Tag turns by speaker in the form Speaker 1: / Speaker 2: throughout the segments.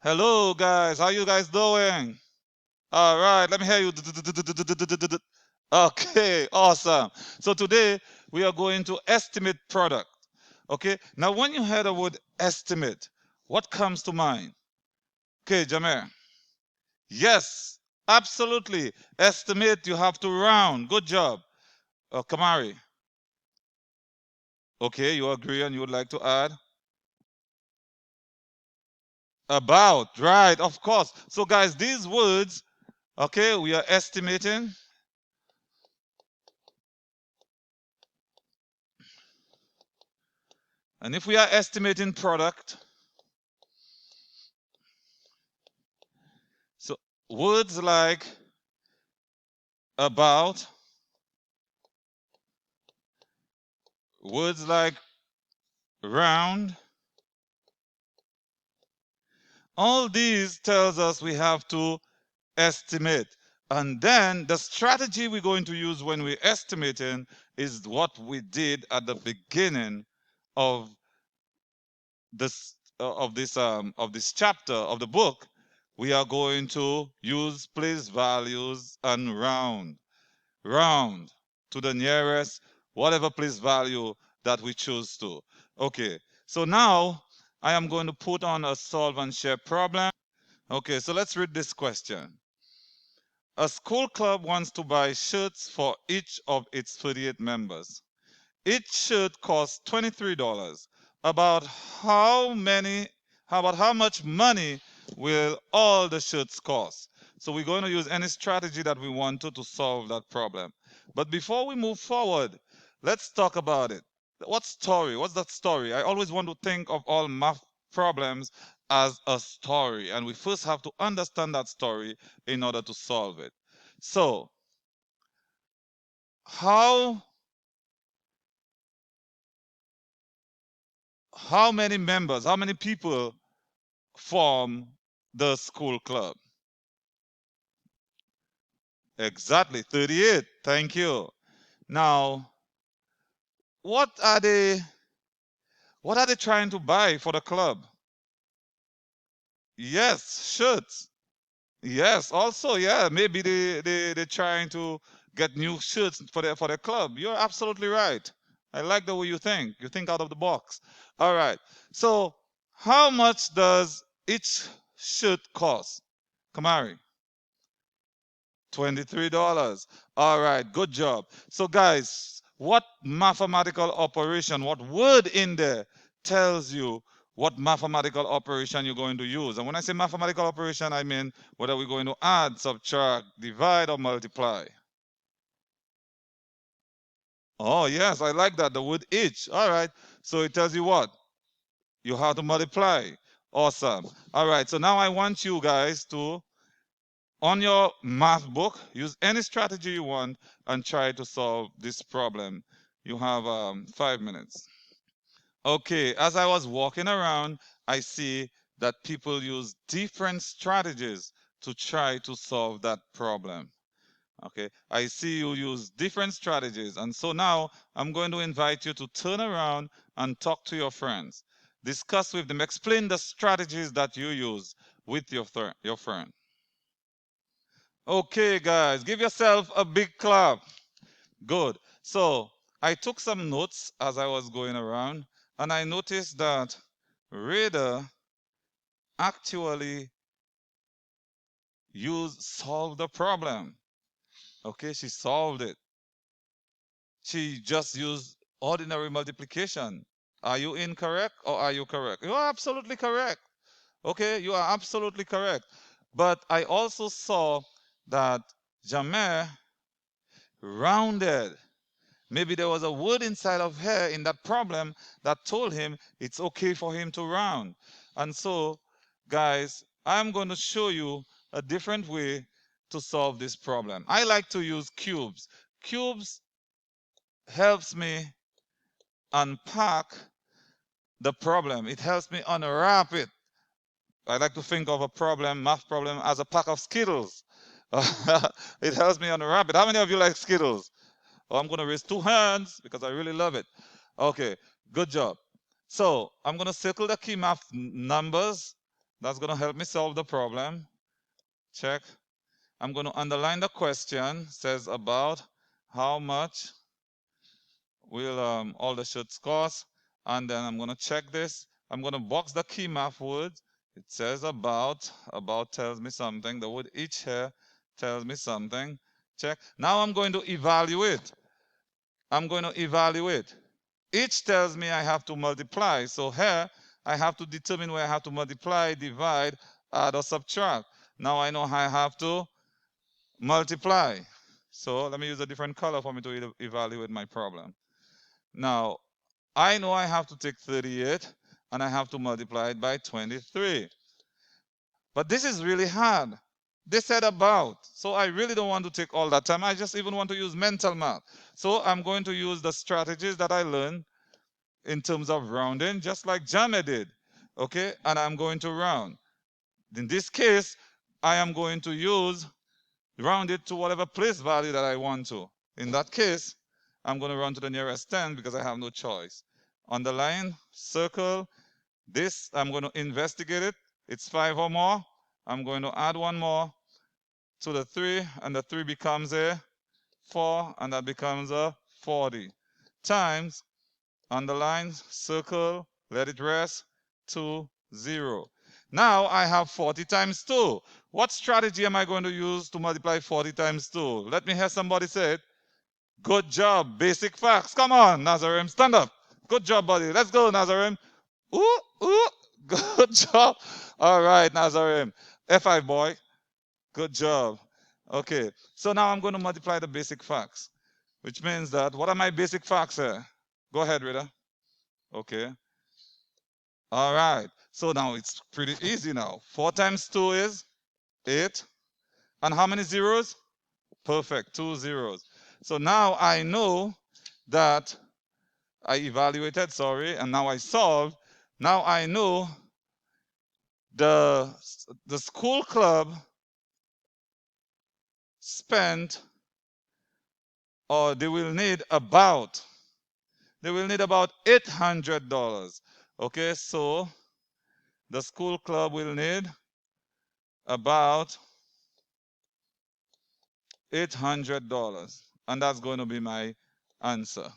Speaker 1: Hello, guys. How you guys doing? All right, let me hear you. Okay, awesome. So today we are going to estimate product. Okay, now when you hear the word estimate, what comes to mind? Okay, Jamer. Yes, absolutely. Estimate, you have to round. Good job. Kamari. Okay, you agree and you would like to add? About, right, of course. So, guys, these words, okay, we are estimating. And if we are estimating product, so words like about, words like round, all these tells us we have to estimate. And then the strategy we're going to use when we're estimating is what we did at the beginning of this chapter of the book. We are going to use place values and round to the nearest whatever place value that we choose to. Okay, so now I am going to put on a solve and share problem. Okay, so let's read this question. A school club wants to buy shirts for each of its 38 members. Each shirt costs $23. About how much money will all the shirts cost? So we're going to use any strategy that we want to solve that problem. But before we move forward, let's talk about it. What story? What's that story? I always want to think of all math problems as a story, and we first have to understand that story in order to solve it. So, how many members, how many people form the school club? Exactly, 38. Thank you. Now, what are they trying to buy for the club? Yes, shirts. Yes, also, yeah, maybe they're trying to get new shirts for the club. You're absolutely right. I like the way you think. You think out of the box. All right. So, how much does each shirt cost? Kamari? $23. All right, good job. So, guys, what mathematical operation, what word in there tells you what mathematical operation you're going to use? And when I say mathematical operation, I mean whether we're going to add, subtract, divide, or multiply. Oh, yes, I like that. The word each. All right. So it tells you what? You have to multiply. Awesome. All right. So now I want you guys to, on your math book, use any strategy you want and try to solve this problem. You have 5 minutes. Okay, as I was walking around, I see that people use different strategies to try to solve that problem. Okay, I see you use different strategies. And so now I'm going to invite you to turn around and talk to your friends. Discuss with them, explain the strategies that you use with your friend. Okay, guys, give yourself a big clap. Good. So I took some notes as I was going around, and I noticed that Rada actually solved the problem. Okay, she solved it. She just used ordinary multiplication. Are you incorrect or are you correct? You are absolutely correct. Okay, you are absolutely correct. But I also saw that Jamer rounded. Maybe there was a word inside of her in that problem that told him it's okay for him to round. And so, guys, I'm going to show you a different way to solve this problem. I like to use cubes. Cubes helps me unpack the problem. It helps me unwrap it. I like to think of a problem, math problem, as a pack of Skittles. It helps me unwrap it. How many of you like Skittles? Oh, I'm going to raise two hands because I really love it. Okay, good job. So I'm going to circle the key math numbers That's going to help me solve the problem. Check. I'm going to underline the question. Says about how much will all the shirts cost. And then I'm going to check this. I'm going to box the key math word. It says about. About tells me something. The word each here tells me something. Check. Now I'm going to evaluate. I'm going to evaluate. Each tells me I have to multiply. So here I have to determine where I have to multiply, divide, add, or subtract. Now I know how I have to multiply. So let me use a different color for me to evaluate my problem. Now I know I have to take 38 and I have to multiply it by 23. But this is really hard. They said about. So I really don't want to take all that time. I just even want to use mental math. So I'm going to use the strategies that I learned in terms of rounding, just like Jame did. Okay, and I'm going to round. In this case, I am going to use round it to whatever place value that I want to. In that case, I'm going to round to the nearest 10 because I have no choice. Underline, circle, this, I'm going to investigate it. It's 5 or more. I'm going to add one more to the 3, and the 3 becomes a 4, and that becomes a 40. Times, underline, circle, let it rest, 2, 0. Now I have 40 times 2. What strategy am I going to use to multiply 40 times 2? Let me hear somebody say it. Good job, basic facts. Come on, Nazarim, stand up. Good job, buddy. Let's go, Nazarim. Ooh, ooh, good job. All right, Nazarim. F5, boy. Good job. Okay, so now I'm going to multiply the basic facts, which means that, what are my basic facts here? Go ahead, Rita. Okay. All right. So now it's pretty easy now. 4 times 2 is 8. And how many zeros? Perfect, 2 zeros. So now I know that I evaluated, sorry, and now I solved. Now I know the school club spent, or they will need about $800. Okay, so the school club will need about $800, and that's going to be my answer.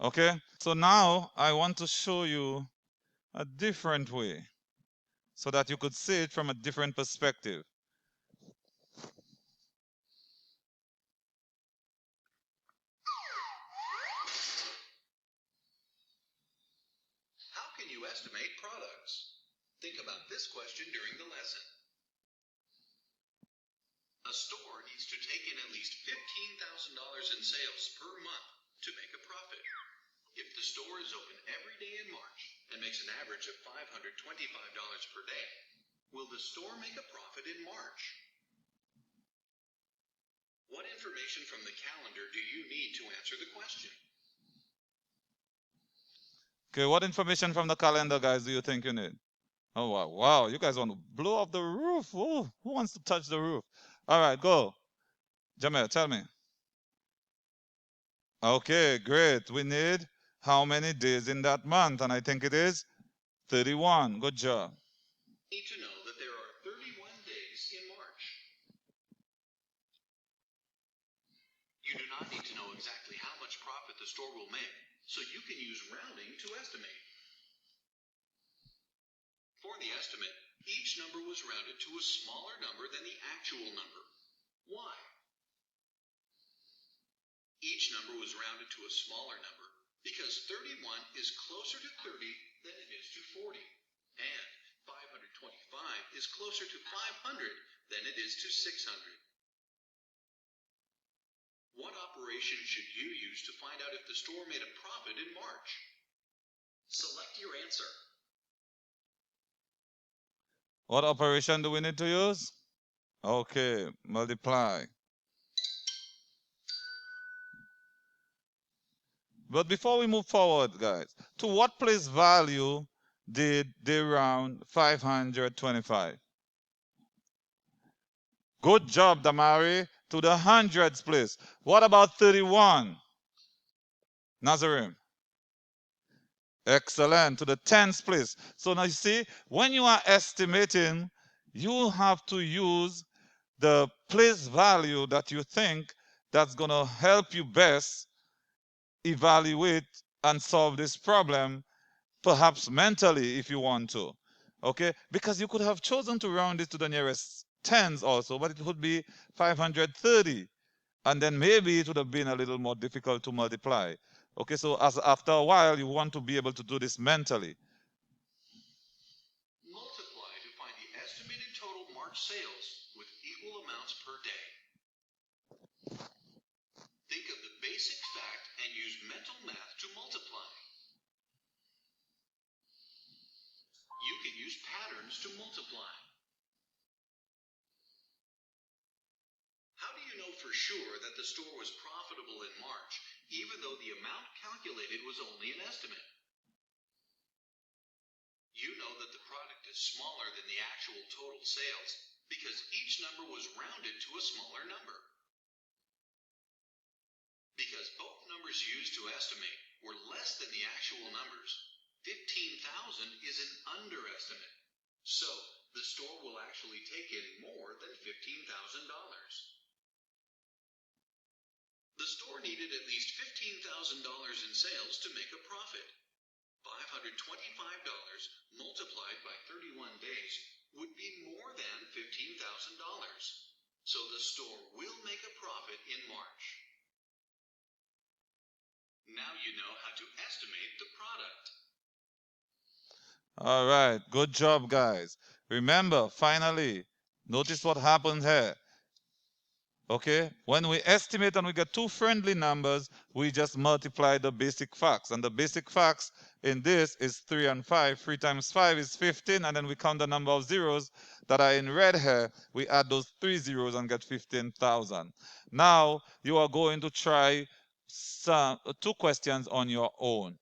Speaker 1: Okay, so now I want to show you a different way so that you could see it from a different perspective.
Speaker 2: How can you estimate products? Think about this question during the lesson. A store needs to take in at least $15,000 in sales per month to make a profit. If the store is open every day in March and makes an average of $525 per day, will the store make a profit in March? What information from the calendar do you need to answer the question?
Speaker 1: Okay, what information from the calendar, guys, do you think you need? Oh, wow, wow, you guys want to blow off the roof. Ooh, who wants to touch the roof? All right, go. Jamel, tell me. Okay, great. We need how many days in that month? And I think it is 31. Good job.
Speaker 2: You need to know that there are 31 days in March. You do not need to know exactly how much profit the store will make, so you can use rounding to estimate. For the estimate, each number was rounded to a smaller number than the actual number. Why? Each number was rounded to a smaller number because 31 is closer to 30 than it is to 40, and 525 is closer to 500 than it is to 600. What operation should you use to find out if the store made a profit in March? Select your answer.
Speaker 1: What operation do we need to use? Okay, multiply. But before we move forward, guys, to what place value did they round 525? Good job, Damari. To the hundreds place. What about 31? Nazarim. Excellent. To the tens place. So now you see, when you are estimating, you have to use the place value that you think that's going to help you best evaluate and solve this problem, perhaps mentally if you want to. Okay? Because you could have chosen to round it to the nearest tens also, but it would be 530. And then maybe it would have been a little more difficult to multiply. Okay, so as after a while, you want to be able to do this mentally.
Speaker 2: Multiply to find the estimated total March sales with equal amounts per day. Think of the basic fact and use mental math to multiply. You can use patterns to multiply. How do you know for sure that the store was profitable in March, even though the amount calculated was only an estimate? You know that the product is smaller than the actual total sales because each number was rounded to a smaller number. Because both numbers used to estimate were less than the actual numbers, 15,000 is an underestimate. So, the store will actually take in more than $15,000. The store needed at least $15,000 in sales to make a profit. $525 multiplied by 31 days would be more than $15,000. So the store will make a profit in March. Now you know how to estimate the product.
Speaker 1: All right, good job, guys. Remember, finally, notice what happened here. Okay, when we estimate and we get two friendly numbers, we just multiply the basic facts. And the basic facts in this is 3 and 5. 3 times 5 is 15, and then we count the number of zeros that are in red here. We add those 3 zeros and get 15,000. Now, you are going to try two questions on your own.